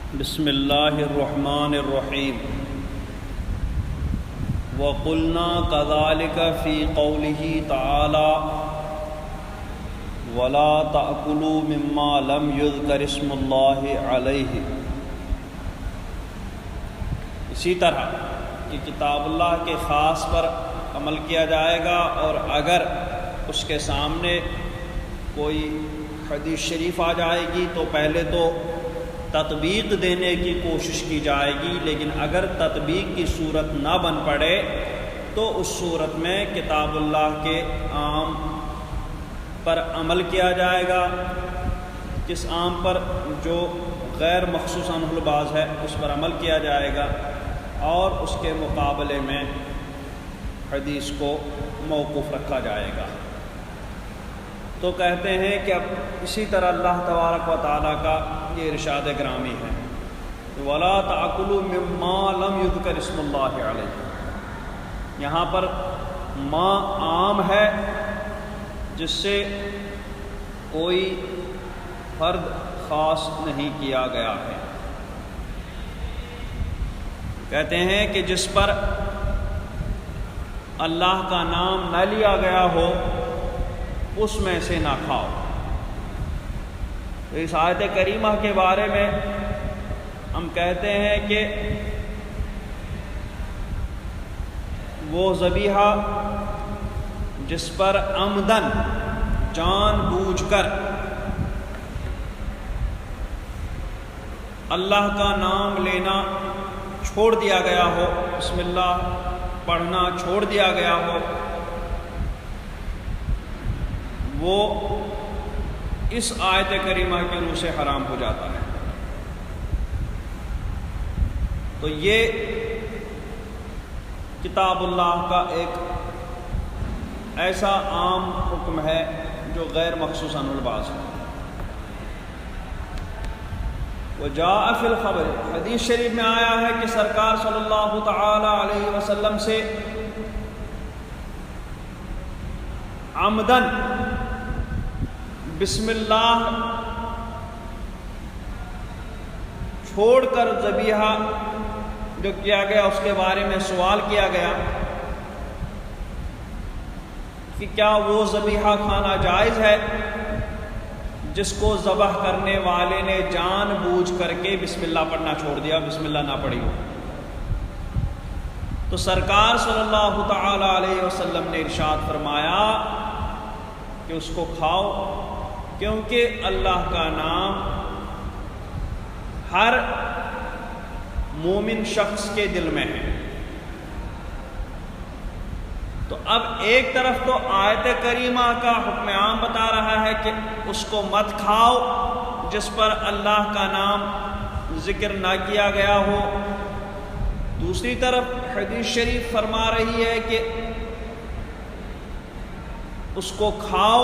بسم اللہ الرحمن الرحیم وَقُلْنَا كَذَلِكَ فِي قَوْلِهِ تَعَالَى وَلَا تَأْكُلُوا مِمَّا لَمْ يُذْكَرِ اسْمُ اللَّهِ عَلَيْهِ۔ اسی طرح کہ کتاب اللہ کے خاص پر عمل کیا جائے گا، اور اگر اس کے سامنے کوئی حدیث شریف آ جائے گی تو پہلے تو تطبیق دینے کی کوشش کی جائے گی، لیکن اگر تطبیق کی صورت نہ بن پڑے تو اس صورت میں کتاب اللہ کے عام پر عمل کیا جائے گا۔ کس عام پر؟ جو غیر مخصوص عنہ الباز ہے اس پر عمل کیا جائے گا، اور اس کے مقابلے میں حدیث کو موقوف رکھا جائے گا۔ تو کہتے ہیں کہ اب اسی طرح اللہ تبارک و تعالیٰ کا یہ ارشاد گرامی ہے، وَلَا تَأْكُلُوا مِمَّا لَمْ يُذْكَرِ اسْمُ اللَّهِ عَلَيْهِ۔ یہاں پر ما عام ہے جس سے کوئی فرد خاص نہیں کیا گیا ہے۔ کہتے ہیں کہ جس پر اللہ کا نام نہ لیا گیا ہو اس میں سے نہ کھاؤ۔ تو اس آیت کریمہ کے بارے میں ہم کہتے ہیں کہ وہ ذبیحہ جس پر عمدن جان بوجھ کر اللہ کا نام لینا چھوڑ دیا گیا ہو، بسم اللہ پڑھنا چھوڑ دیا گیا ہو، وہ اس آیت کریمہ کی روح سے حرام ہو جاتا ہے۔ تو یہ کتاب اللہ کا ایک ایسا عام حکم ہے جو غیر مخصوص عنہ الباز ہے۔ وجاء فی الخبر، حدیث شریف میں آیا ہے کہ سرکار صلی اللہ تعالی علیہ وسلم سے عمدن بسم اللہ چھوڑ کر ذبیحہ جو کیا گیا اس کے بارے میں سوال کیا گیا کہ کیا وہ ذبیحہ کھانا جائز ہے جس کو ذبح کرنے والے نے جان بوجھ کر کے بسم اللہ پڑھنا چھوڑ دیا، بسم اللہ نہ پڑھی ہو؟ تو سرکار صلی اللہ تعالی علیہ وسلم نے ارشاد فرمایا کہ اس کو کھاؤ، کیونکہ اللہ کا نام ہر مومن شخص کے دل میں ہے۔ تو اب ایک طرف تو آیت کریمہ کا حکم عام بتا رہا ہے کہ اس کو مت کھاؤ جس پر اللہ کا نام ذکر نہ کیا گیا ہو، دوسری طرف حدیث شریف فرما رہی ہے کہ اس کو کھاؤ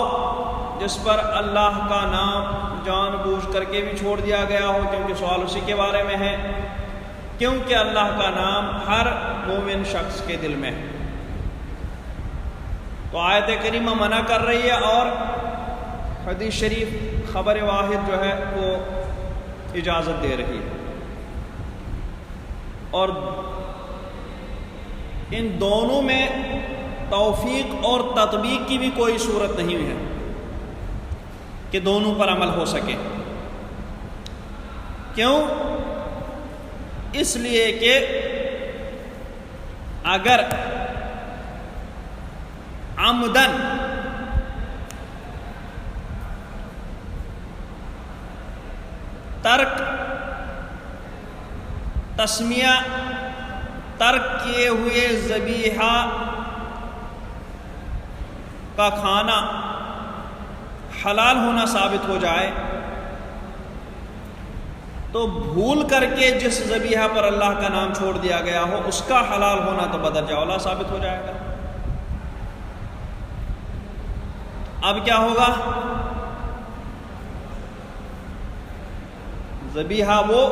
جس پر اللہ کا نام جان بوجھ کر کے بھی چھوڑ دیا گیا ہو، کیونکہ سوال اسی کے بارے میں ہے، کیونکہ اللہ کا نام ہر مومن شخص کے دل میں ہے۔ تو آیت کریمہ منع کر رہی ہے، اور حدیث شریف خبر واحد جو ہے وہ اجازت دے رہی ہے، اور ان دونوں میں توفیق اور تطبیق کی بھی کوئی صورت نہیں ہے کہ دونوں پر عمل ہو سکے۔ کیوں؟ اس لیے کہ اگر عمدن ترک تسمیہ ترک کیے ہوئے ذبیحہ کا کھانا حلال ہونا ثابت ہو جائے، تو بھول کر کے جس ذبیحہ پر اللہ کا نام چھوڑ دیا گیا ہو اس کا حلال ہونا تو بدرجہ اولیٰ ثابت ہو جائے گا۔ اب کیا ہوگا؟ ذبیحہ وہ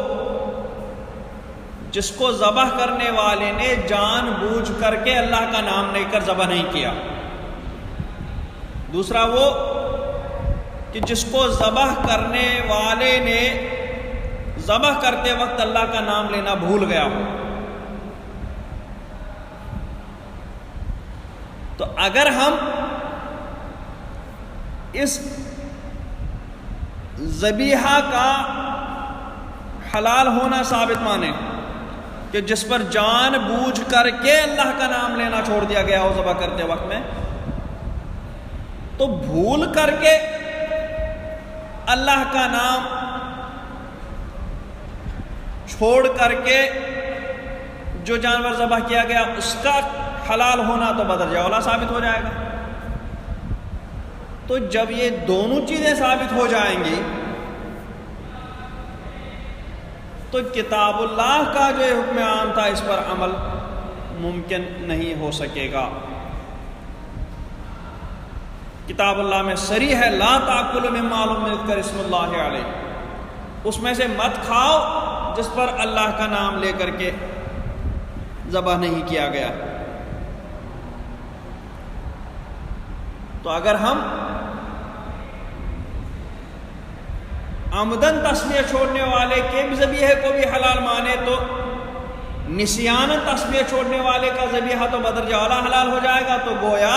جس کو ذبح کرنے والے نے جان بوجھ کر کے اللہ کا نام لے کر ذبح نہیں کیا، دوسرا وہ کہ جس کو ذبح کرنے والے نے ذبح کرتے وقت اللہ کا نام لینا بھول گیا ہو، تو اگر ہم اس ذبیحہ کا حلال ہونا ثابت مانیں کہ جس پر جان بوجھ کر کے اللہ کا نام لینا چھوڑ دیا گیا ہو ذبح کرتے وقت میں، تو بھول کر کے اللہ کا نام چھوڑ کر کے جو جانور ذبح کیا گیا اس کا حلال ہونا تو بدرجہ اولا ثابت ہو جائے گا۔ تو جب یہ دونوں چیزیں ثابت ہو جائیں گی تو کتاب اللہ کا جو حکم عام تھا اس پر عمل ممکن نہیں ہو سکے گا۔ کتاب اللہ میں صریح ہے لا تاکلوا مما لم یذکر اسم اللہ علیہ، اس میں سے مت کھاؤ جس پر اللہ کا نام لے کر کے ذبح نہیں کیا گیا۔ تو اگر ہم عمدن تسمیہ چھوڑنے والے کے ذبیحے کو بھی حلال مانے تو نسیان تسمیہ چھوڑنے والے کا ذبیحہ تو بدرجہ اولا حلال ہو جائے گا۔ تو گویا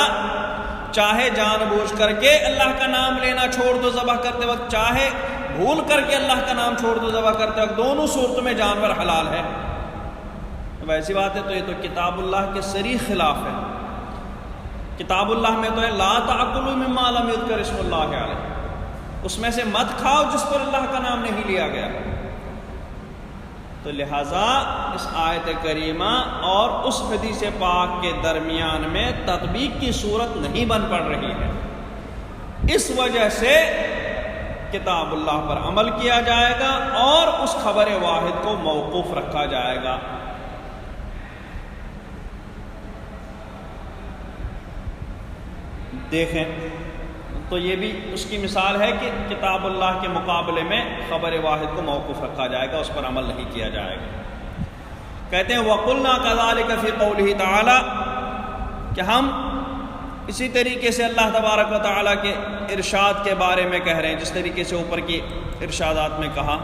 چاہے جان بوجھ کر کے اللہ کا نام لینا چھوڑ دو ذبح کرتے وقت، چاہے بھول کر کے اللہ کا نام چھوڑ دو ذبح کرتے وقت، دونوں صورتوں میں جانور حلال ہے۔ ویسی بات ہے تو یہ تو کتاب اللہ کے صریح خلاف ہے۔ کتاب اللہ میں تو ہے لا تاکلوا مما لم یذکر اسم اللہ علیہ، اس میں سے مت کھاؤ جس پر اللہ کا نام نہیں لیا گیا۔ تو لہٰذا اس آیت کریمہ اور اس حدیث پاک کے درمیان میں تطبیق کی صورت نہیں بن پڑ رہی ہے، اس وجہ سے کتاب اللہ پر عمل کیا جائے گا اور اس خبر واحد کو موقوف رکھا جائے گا۔ دیکھیں تو یہ بھی اس کی مثال ہے کہ کتاب اللہ کے مقابلے میں خبر واحد کو موقوف رکھا جائے گا، اس پر عمل نہیں کیا جائے گا۔ کہتے ہیں وَقُلْنَا كَذَلِكَ فِي قَوْلِهِ تَعَالَى، کہ ہم اسی طریقے سے اللہ تبارک و تعالیٰ کے ارشاد کے بارے میں کہہ رہے ہیں، جس طریقے سے اوپر کی ارشادات میں کہا،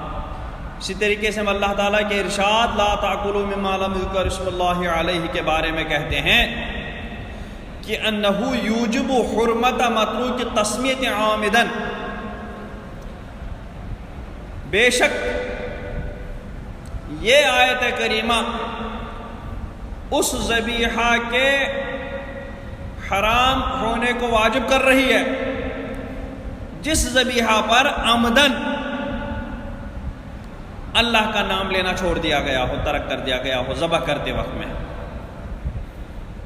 اسی طریقے سے ہم اللہ تعالیٰ کے ارشاد لا تاکلوا مما لم یذکر اسم اللہ علیہ کے بارے میں کہتے ہیں کہ انہ یوجب حرمت متروک تسمیت عامدن، بے شک یہ آیت کریمہ اس ذبیحہ کے حرام ہونے کو واجب کر رہی ہے جس ذبیحہ پر عمدن اللہ کا نام لینا چھوڑ دیا گیا ہو، ترک کر دیا گیا ہو ذبح کرتے وقت میں۔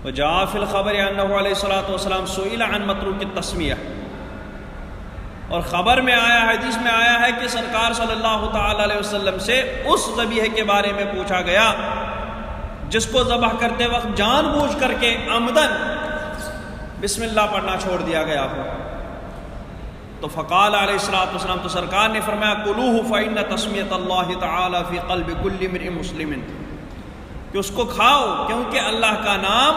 وجاء فی الخبر انہ علیہ الصلوۃ والسلام سئل عن متروک التسمیہ، اور خبر میں آیا، حدیث میں آیا ہے کہ سرکار صلی اللہ تعالی علیہ وسلم سے اس ذبیحے کے بارے میں پوچھا گیا جس کو ذبح کرتے وقت جان بوجھ کر کے عمدن بسم اللہ پڑھنا چھوڑ دیا گیا ہو۔ تو فقال علیہ الصلوۃ والسلام، تو سرکار نے فرمایا کلوہ فإن تسمیۃ اللہ تعالی فی قلب کل امرئ مسلم، کہ اس کو کھاؤ کیونکہ اللہ کا نام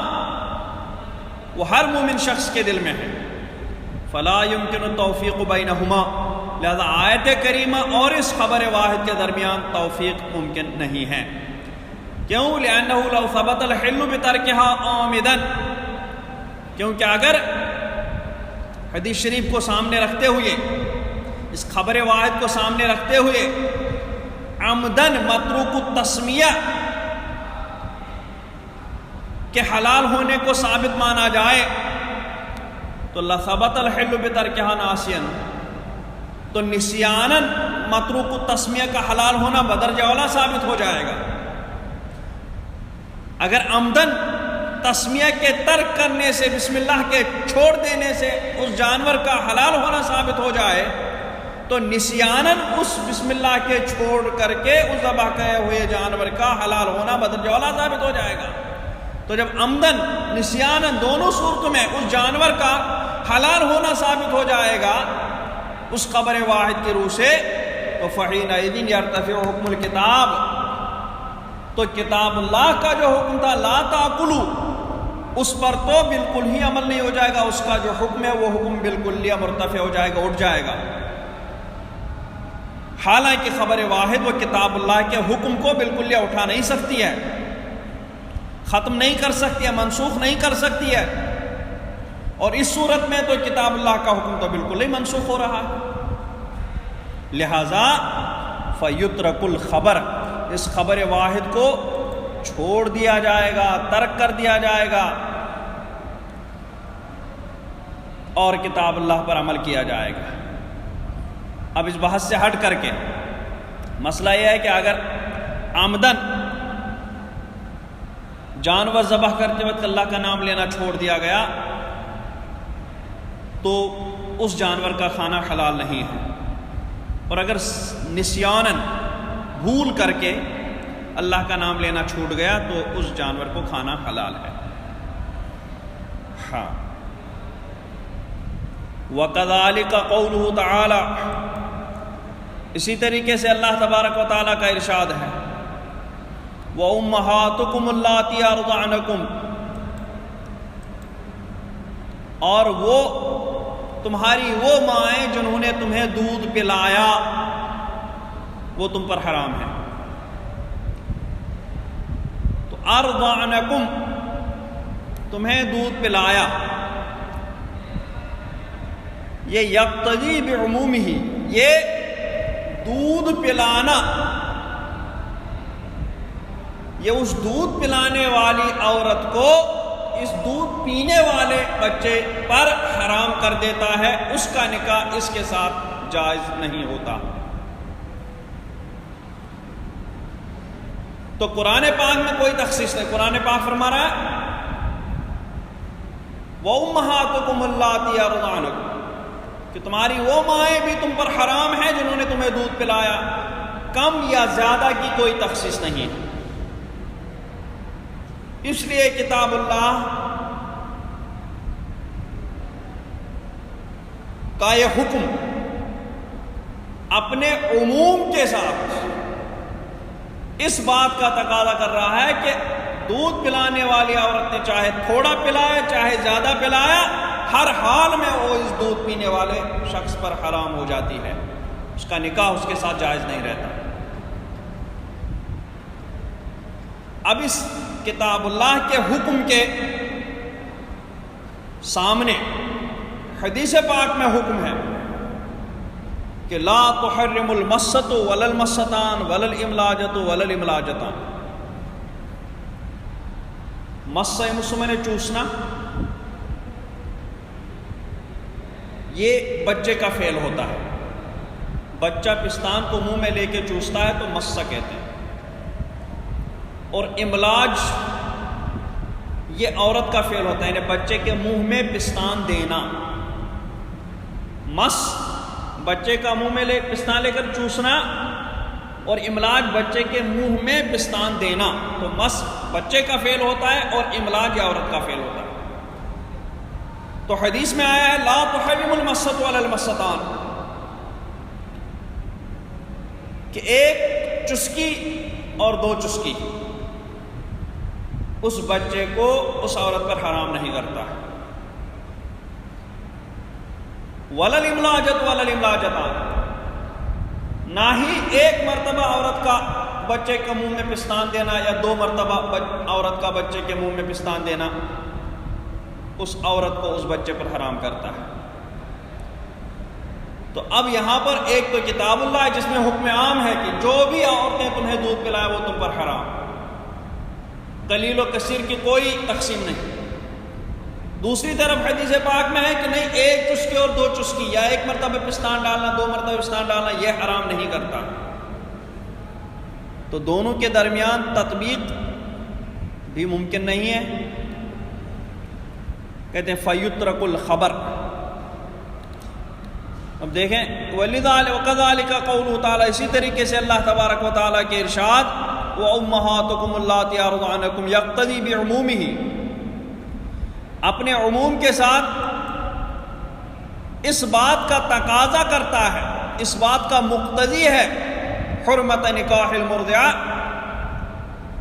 وہ ہر مومن شخص کے دل میں ہے۔ فلا يمکن التوفیق بینہما، لہذا آیت کریمہ اور اس خبر واحد کے درمیان توفیق ممکن نہیں ہے۔ کیوں؟ لأنہ لو ثبت الحل بترکها عامدا، کیونکہ اگر حدیث شریف کو سامنے رکھتے ہوئے، اس خبر واحد کو سامنے رکھتے ہوئے عمدن متروک التسمیہ کے حلال ہونے کو ثابت مانا جائے تو لثبت الحل بترکها ناسیا، تو نسیاناً متروک التسمیہ کا حلال ہونا بدرجہ اولا ثابت ہو جائے گا۔ اگر عمدن تسمیہ کے ترک کرنے سے، بسم اللہ کے چھوڑ دینے سے اس جانور کا حلال ہونا ثابت ہو جائے تو نسیاناً اس بسم اللہ کے چھوڑ کر کے اس ذبح کئے ہوئے جانور کا حلال ہونا بدرجہ اولا ثابت ہو جائے گا۔ تو جب عمدن نسیاناً دونوں صورتوں میں اس جانور کا حلال ہونا ثابت ہو جائے گا اس خبر واحد کی روح سے، تو فحینئذ یرتفع حکم الکتاب، تو کتاب اللہ کا جو حکم تھا لا تاکلوا، اس پر تو بالکل ہی عمل نہیں ہو جائے گا، اس کا جو حکم ہے وہ حکم بالکل ہی مرتفع ہو جائے گا، اٹھ جائے گا۔ حالانکہ خبر واحد وہ کتاب اللہ کے حکم کو بالکل یہ اٹھا نہیں سکتی ہے، ختم نہیں کر سکتی ہے، منسوخ نہیں کر سکتی ہے، اور اس صورت میں تو کتاب اللہ کا حکم تو بالکل ہی منسوخ ہو رہا ہے۔ لہذا فیترک الخبر، اس خبر واحد کو چھوڑ دیا جائے گا، ترک کر دیا جائے گا، اور کتاب اللہ پر عمل کیا جائے گا۔ اب اس بحث سے ہٹ کر کے مسئلہ یہ ہے کہ اگر عمدن جانور ذبح کرتے وقت اللہ کا نام لینا چھوڑ دیا گیا تو اس جانور کا کھانا حلال نہیں ہے، اور اگر نسیاناً بھول کر کے اللہ کا نام لینا چھوٹ گیا تو اس جانور کو کھانا حلال ہے۔ ہاں، وَكَذَلِكَ قَوْلُهُ تَعَالَى، اسی طریقے سے اللہ تبارک و تعالیٰ کا ارشاد ہے، وَأُمَّهَاتُكُمُ اللَّاتِي أَرْضَعْنَكُمْ، اور وہ تمہاری وہ مائیں جنہوں نے تمہیں دودھ پلایا وہ تم پر حرام ہے۔ تو أَرْضَعْنَكُمْ، تمہیں دودھ پلایا، یہ یقتضی بعمومہ، یہ دودھ پلانا یہ اس دودھ پلانے والی عورت کو اس دودھ پینے والے بچے پر حرام کر دیتا ہے، اس کا نکاح اس کے ساتھ جائز نہیں ہوتا۔ تو قرآن پاک میں کوئی تخصیص نہیں، قرآن پاک فرما رہا ہے وَأُمَّهَاتُكُمُ اللَّاتِي أَرْضَعْنَكُمْ، کہ تمہاری وہ مائیں بھی تم پر حرام ہیں جنہوں نے تمہیں دودھ پلایا، کم یا زیادہ کی کوئی تخصیص نہیں ہے۔ اس لیے کتاب اللہ کا یہ حکم اپنے عموم کے ساتھ اس بات کا تقاضا کر رہا ہے کہ دودھ پلانے والی عورت نے چاہے تھوڑا پلایا چاہے زیادہ پلایا، ہر حال میں وہ اس دودھ پینے والے شخص پر حرام ہو جاتی ہے، اس کا نکاح اس کے ساتھ جائز نہیں رہتا۔ اب اس کتاب اللہ کے حکم کے سامنے حدیث پاک میں حکم ہے کہ لا تحرم المسۃ ولا المستان ولا الاملاجۃ ولا الاملاجتان، مس مسلم نے چوسنا یہ بچے کا فعل ہوتا ہے، بچہ پستان کو منہ میں لے کے چوستا ہے تو مسا کہتے ہیں، اور املاج یہ عورت کا فعل ہوتا ہے، یعنی بچے کے منہ میں پستان دینا۔ مس بچے کا منہ میں پستان لے کر چوسنا، اور املاج بچے کے منہ میں پستان دینا، تو مس بچے کا فعل ہوتا ہے اور املاج عورت کا فعل ہوتا ہے۔ تو حدیث میں آیا ہے لا تحرم المسۃ ولا المستان، کہ ایک چسکی اور دو چسکی اس بچے کو اس عورت پر حرام نہیں کرتا۔ ولا الاملاجۃ ولا الاملاجتان، نہ ہی ایک مرتبہ عورت کا بچے کے منہ میں پستان دینا یا دو مرتبہ عورت کا بچے کے منہ میں پستان دینا اس عورت کو اس بچے پر حرام کرتا ہے۔ تو اب یہاں پر ایک تو کتاب اللہ ہے جس میں حکم عام ہے کہ جو بھی عورتیں تمہیں دودھ پلائیں وہ تم پر حرام، قلیل و کثیر کی کوئی تقسیم نہیں۔ دوسری طرف حدیث پاک میں ہے کہ نہیں، ایک چسکی اور دو چسکی، یا ایک مرتبہ پستان ڈالنا دو مرتبہ پستان ڈالنا یہ حرام نہیں کرتا۔ تو دونوں کے درمیان تطبیق بھی ممکن نہیں ہے۔ کہتے ہیں فیترک الخبر۔ اب دیکھیں وَكَذَلِكَ قَوْلُهُ تعالیٰ، اسی طریقے سے اللہ تبارک و تعالیٰ کے ارشاد وَأُمَّهَاتُكُمُ اللَّاتِي أَرْضَعْنَكُمْ يَقْتَضِي بِعُمُومِهِ، اپنے عموم کے ساتھ اس بات کا تقاضا کرتا ہے، اس بات کا مقتضی ہے حرمت نکاح المرضع،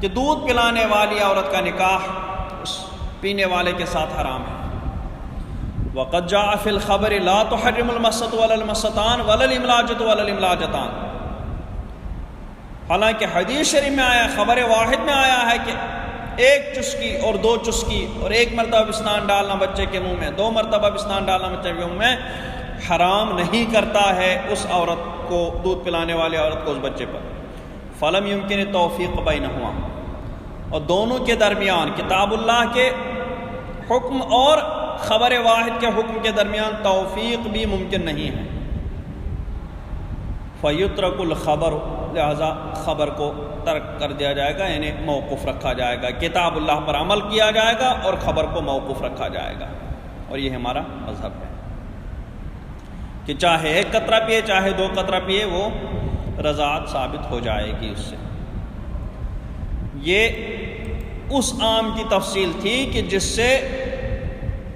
کہ دودھ پلانے والی عورت کا نکاح اس پینے والے کے ساتھ حرام ہے۔ وَقَدْ جَاءَ فِي الْخَبَرِ لَا تُحَرِّمُ الْمَسَّةُ وَلَا الْمَسَّتَانِ وَلَا الْإِمْلَاجَةُ وَلَا الْإِمْلَاجَتَانِ، حالانکہ حدیث شریف میں آیا، خبر واحد میں آیا ہے کہ ایک چسکی اور دو چسکی اور ایک مرتبہ بسنان ڈالنا بچے کے منہ میں، 2 مرتبہ بسنان ڈالنا بچے کے منہ میں حرام نہیں کرتا ہے اس عورت کو، دودھ پلانے والی عورت کو اس بچے پر۔ فلم یمکن توفیق بینہما، اور دونوں کے درمیان کتاب اللہ کے حکم اور خبر واحد کے حکم کے درمیان توفیق بھی ممکن نہیں ہے۔ فیترک الخبر، لہذا خبر کو ترک کر دیا جائے گا، یعنی موقوف رکھا جائے گا، کتاب اللہ پر عمل کیا جائے گا اور خبر کو موقوف رکھا جائے گا۔ اور یہ ہمارا مذہب ہے کہ چاہے 1 قطرہ پیے چاہے 2 قطرہ پیے، وہ رضاعت ثابت ہو جائے گی اس سے۔ یہ اس عام کی تفصیل تھی کہ جس سے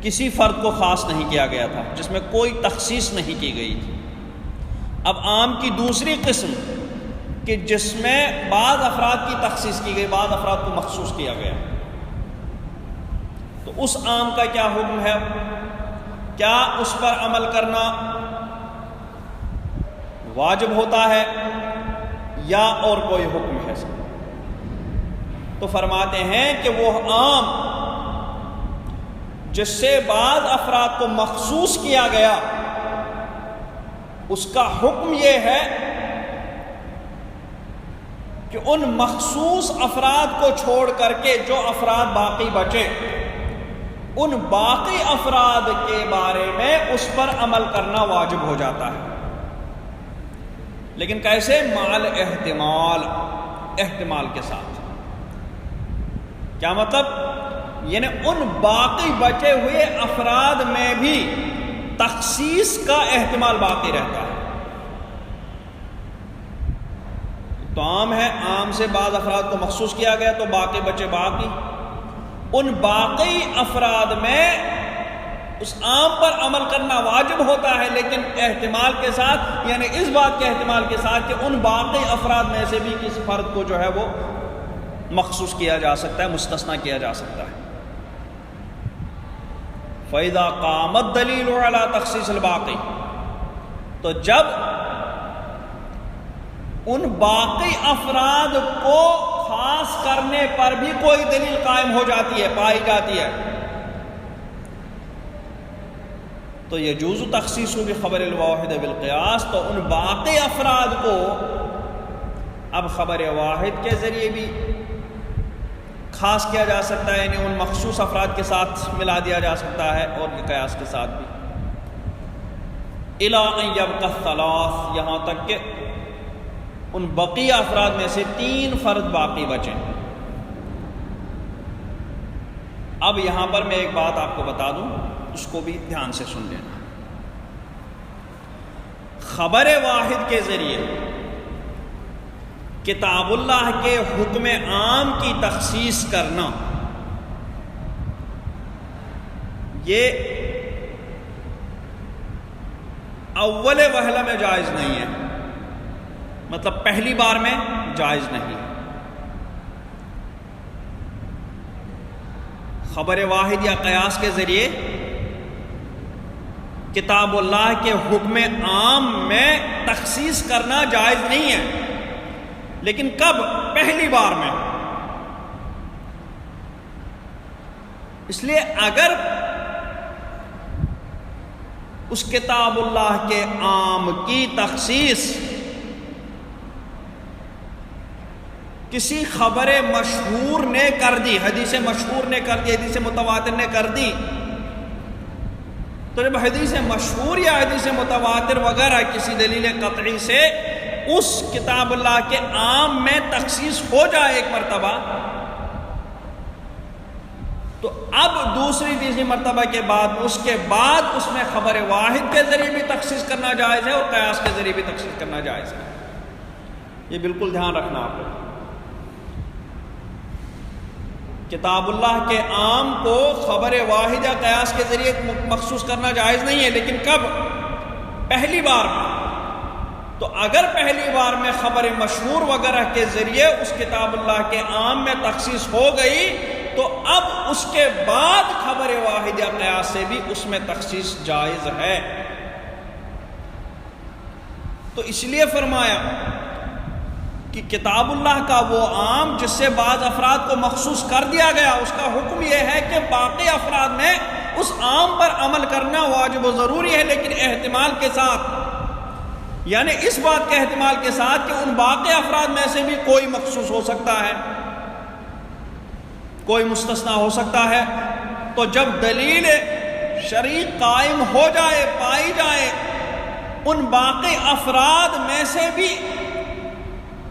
کسی فرد کو خاص نہیں کیا گیا تھا، جس میں کوئی تخصیص نہیں کی گئی تھی۔ اب عام کی دوسری قسم کہ جس میں بعض افراد کی تخصیص کی گئی، بعض افراد کو مخصوص کیا گیا، تو اس عام کا کیا حکم ہے؟ کیا اس پر عمل کرنا واجب ہوتا ہے یا اور کوئی حکم ہے؟ تو فرماتے ہیں کہ وہ عام جس سے بعض افراد کو مخصوص کیا گیا، اس کا حکم یہ ہے کہ ان مخصوص افراد کو چھوڑ کر کے جو افراد باقی بچے، ان باقی افراد کے بارے میں اس پر عمل کرنا واجب ہو جاتا ہے۔ لیکن کیسے؟ مال احتمال کے ساتھ۔ کیا مطلب؟ یعنی ان باقی بچے ہوئے افراد میں بھی تخصیص کا احتمال باقی رہتا ہے۔ تو عام ہے، عام سے بعض افراد کو مخصوص کیا گیا تو باقی بچے باقی، ان باقی افراد میں اس عام پر عمل کرنا واجب ہوتا ہے، لیکن احتمال کے ساتھ، یعنی اس بات کے احتمال کے ساتھ کہ ان باقی افراد میں سے بھی کسی فرد کو جو ہے وہ مخصوص کیا جا سکتا ہے، مستثنیٰ کیا جا سکتا ہے۔ فَإِذَا قَامَ الدَّلِيلُ عَلَى تَخْصِيصِ الْبَاقِي، تو جب ان باقی افراد کو خاص کرنے پر بھی کوئی دلیل قائم ہو جاتی ہے، پائی جاتی ہے، تو یجوز تخصیص بخبر الواحد بالقیاس، تو ان باقی افراد کو اب خبر واحد کے ذریعے بھی خاص کیا جا سکتا ہے، یعنی ان مخصوص افراد کے ساتھ ملا دیا جا سکتا ہے، اور قیاس کے ساتھ بھی۔ الی ان یبقی الثلاث، یہاں تک کہ ان بقیہ افراد میں سے 3 فرد باقی بچیں۔ اب یہاں پر میں ایک بات آپ کو بتا دوں، اس کو بھی دھیان سے سن لینا۔ خبر واحد کے ذریعے کتاب اللہ کے حکم عام کی تخصیص کرنا، یہ اول وہلہ میں جائز نہیں ہے، مطلب پہلی بار میں جائز نہیں۔ خبر واحد یا قیاس کے ذریعے کتاب اللہ کے حکم عام میں تخصیص کرنا جائز نہیں ہے، لیکن کب؟ پہلی بار میں۔ اس لیے اگر اس کتاب اللہ کے عام کی تخصیص کسی خبر مشہور نے کر دی، حدیث مشہور نے کر دی، حدیث متواتر نے کر دی، تو جب حدیث مشہور یا حدیث متواتر وغیرہ کسی دلیل قطعی سے اس کتاب اللہ کے عام میں تخصیص ہو جائے ایک مرتبہ، تو اب دوسری تیسری مرتبہ کے بعد اس میں خبر واحد کے ذریعے بھی تخصیص کرنا جائز ہے اور قیاس کے ذریعے بھی تخصیص کرنا جائز ہے۔ یہ بالکل دھیان رکھنا آپ کو۔ کتاب اللہ کے عام کو خبر واحد یا قیاس کے ذریعے مخصوص کرنا جائز نہیں ہے، لیکن کب؟ پہلی بار میں۔ تو اگر پہلی بار میں خبر مشہور وغیرہ کے ذریعے اس کتاب اللہ کے عام میں تخصیص ہو گئی، تو اب اس کے بعد خبر واحد یا قیاس سے بھی اس میں تخصیص جائز ہے۔ تو اس لیے فرمایا کہ کتاب اللہ کا وہ عام جس سے بعض افراد کو مخصوص کر دیا گیا، اس کا حکم یہ ہے کہ باقی افراد میں اس عام پر عمل کرنا واجب و ضروری ہے، لیکن احتمال کے ساتھ، یعنی اس بات کے احتمال کے ساتھ کہ ان باقی افراد میں سے بھی کوئی مخصوص ہو سکتا ہے، کوئی مستثنا ہو سکتا ہے۔ تو جب دلیل شرعی قائم ہو جائے، پائی جائے، ان باقی افراد میں سے بھی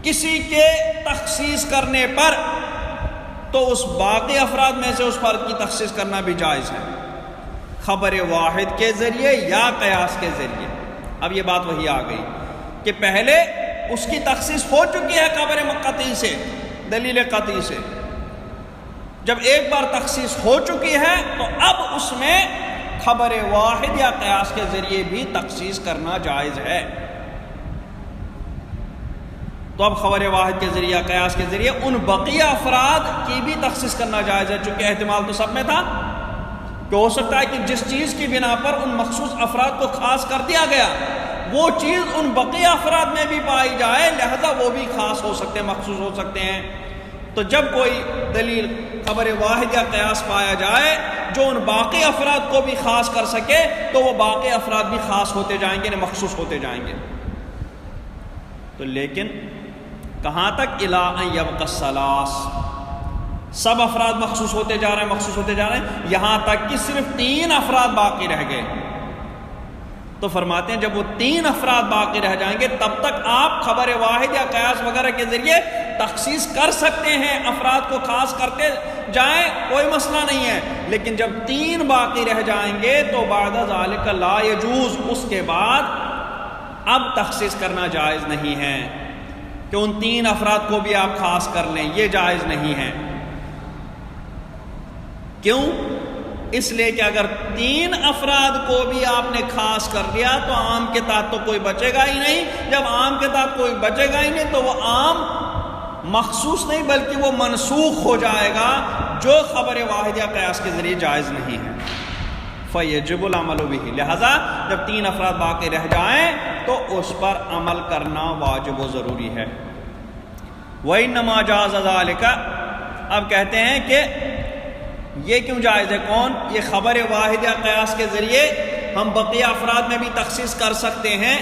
کسی کے تخصیص کرنے پر، تو اس باقی افراد میں سے اس فرد کی تخصیص کرنا بھی جائز ہے، خبر واحد کے ذریعے یا قیاس کے ذریعے۔ اب یہ بات وہی آ گئی کہ پہلے اس کی تخصیص ہو چکی ہے خبر قطعی سے، دلیل قطعی سے۔ جب ایک بار تخصیص ہو چکی ہے تو اب اس میں خبر واحد یا قیاس کے ذریعے بھی تخصیص کرنا جائز ہے۔ تو اب خبر واحد کے ذریعے، قیاس کے ذریعے ان بقیہ افراد کی بھی تخصیص کرنا جائز ہے، چونکہ احتمال تو سب میں تھا کہ ہو سکتا ہے کہ جس چیز کی بنا پر ان مخصوص افراد کو خاص کر دیا گیا وہ چیز ان بقیہ افراد میں بھی پائی جائے، لہذا وہ بھی خاص ہو سکتے ہیں، مخصوص ہو سکتے ہیں۔ تو جب کوئی دلیل خبر واحد یا قیاس پایا جائے جو ان باقی افراد کو بھی خاص کر سکے تو وہ باقی افراد بھی خاص ہوتے جائیں گے، مخصوص ہوتے جائیں گے۔ تو لیکن کہاں تک؟ الی ان یبقی الثلاث، سب افراد مخصوص ہوتے جا رہے ہیں، مخصوص ہوتے جا رہے ہیں، یہاں تک کہ صرف 3 افراد باقی رہ گئے۔ تو فرماتے ہیں جب وہ 3 افراد باقی رہ جائیں گے تب تک آپ خبر واحد یا قیاس وغیرہ کے ذریعے تخصیص کر سکتے ہیں، افراد کو خاص کرتے جائیں، کوئی مسئلہ نہیں ہے۔ لیکن جب 3 باقی رہ جائیں گے تو بعد ذالک لا یجوز، اس کے بعد اب تخصیص کرنا جائز نہیں ہے کہ ان 3 افراد کو بھی آپ خاص کر لیں، یہ جائز نہیں ہے۔ کیوں؟ اس لیے کہ اگر 3 افراد کو بھی آپ نے خاص کر لیا تو عام کے تحت تو کوئی بچے گا ہی نہیں۔ جب عام کے تحت کوئی بچے گا ہی نہیں تو وہ عام مخصوص نہیں بلکہ وہ منسوخ ہو جائے گا، جو خبر واحد یا قیاس کے ذریعے جائز نہیں ہے۔ فَيَجِبُ الْعَمَلُ بِهِ، لہذا جب 3 افراد باقی رہ جائیں تو اس پر عمل کرنا واجب و ضروری ہے۔ وَإِنَّمَا جَازَ ذَلِكَ، اب کہتے ہیں کہ یہ کیوں جائز ہے؟ کون؟ یہ خبر واحد یا قیاس کے ذریعے ہم بقیہ افراد میں بھی تخصیص کر سکتے ہیں،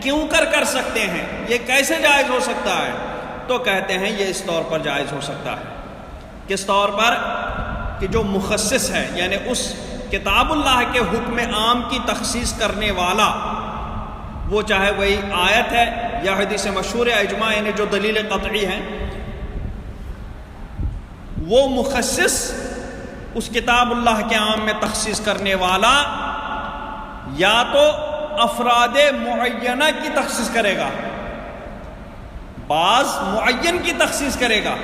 کیوں کر سکتے ہیں، یہ کیسے جائز ہو سکتا ہے؟ تو کہتے ہیں یہ اس طور پر جائز ہو سکتا ہے۔ کس طور پر؟ کہ جو مخصص ہے، یعنی اس کتاب اللہ کے حکم عام کی تخصیص کرنے والا، وہ چاہے وہی آیت ہے یا حدیث مشہور اجماع، یعنی جو دلیل قطعی ہیں، وہ مخصص اس کتاب اللہ کے عام میں تخصیص کرنے والا یا تو افراد معینہ کی تخصیص کرے گا، بعض معین کی تخصیص کرے گا،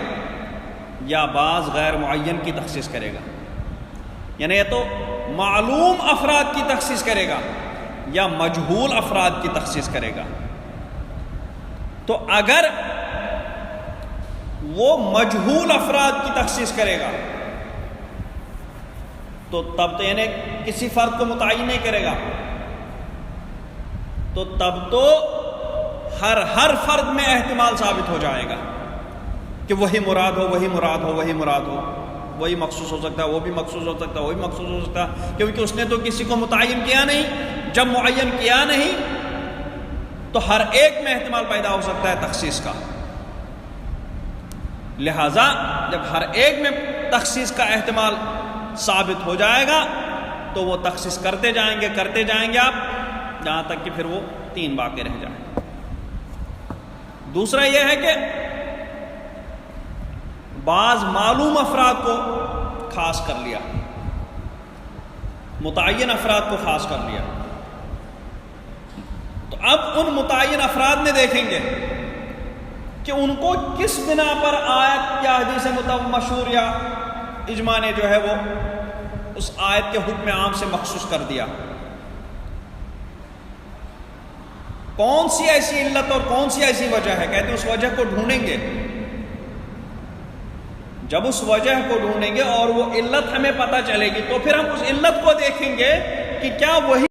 یا بعض غیر معین کی تخصیص کرے گا۔ یعنی یہ تو معلوم افراد کی تخصیص کرے گا یا مجہول افراد کی تخصیص کرے گا۔ تو اگر وہ مجہول افراد کی تخصیص کرے گا تو تب تو یعنی کسی فرد کو متعین نہیں کرے گا، تو تب تو ہر فرد میں احتمال ثابت ہو جائے گا کہ وہی مراد ہو، وہی مراد ہو، وہی مراد ہو، وہی مخصوص ہو سکتا ہے، وہ بھی مخصوص ہو سکتا ہے، وہی مخصوص ہو سکتا ہے، کیونکہ اس نے تو کسی کو متعین کیا نہیں۔ جب معین کیا نہیں تو ہر ایک میں احتمال پیدا ہو سکتا ہے تخصیص کا، لہذا جب ہر ایک میں تخصیص کا احتمال ثابت ہو جائے گا تو وہ تخصیص کرتے جائیں گے آپ، جہاں تک کہ پھر وہ 3 باقی رہ جائیں۔ دوسرا یہ ہے کہ بعض معلوم افراد کو خاص کر لیا، متعین افراد کو خاص کر لیا، تو اب ان متعین افراد میں دیکھیں گے کہ ان کو کس بنا پر آیت یا حدیث مشہور یا اجماع نے جو ہے وہ اس آیت کے حکم عام سے مخصوص کر دیا۔ کون سی ایسی علت اور کون سی ایسی وجہ ہے؟ کہتے ہیں اس وجہ کو ڈھونڈیں گے۔ جب اس وجہ کو ڈھونڈیں گے اور وہ علت ہمیں پتہ چلے گی تو پھر ہم اس علت کو دیکھیں گے کہ کیا وہی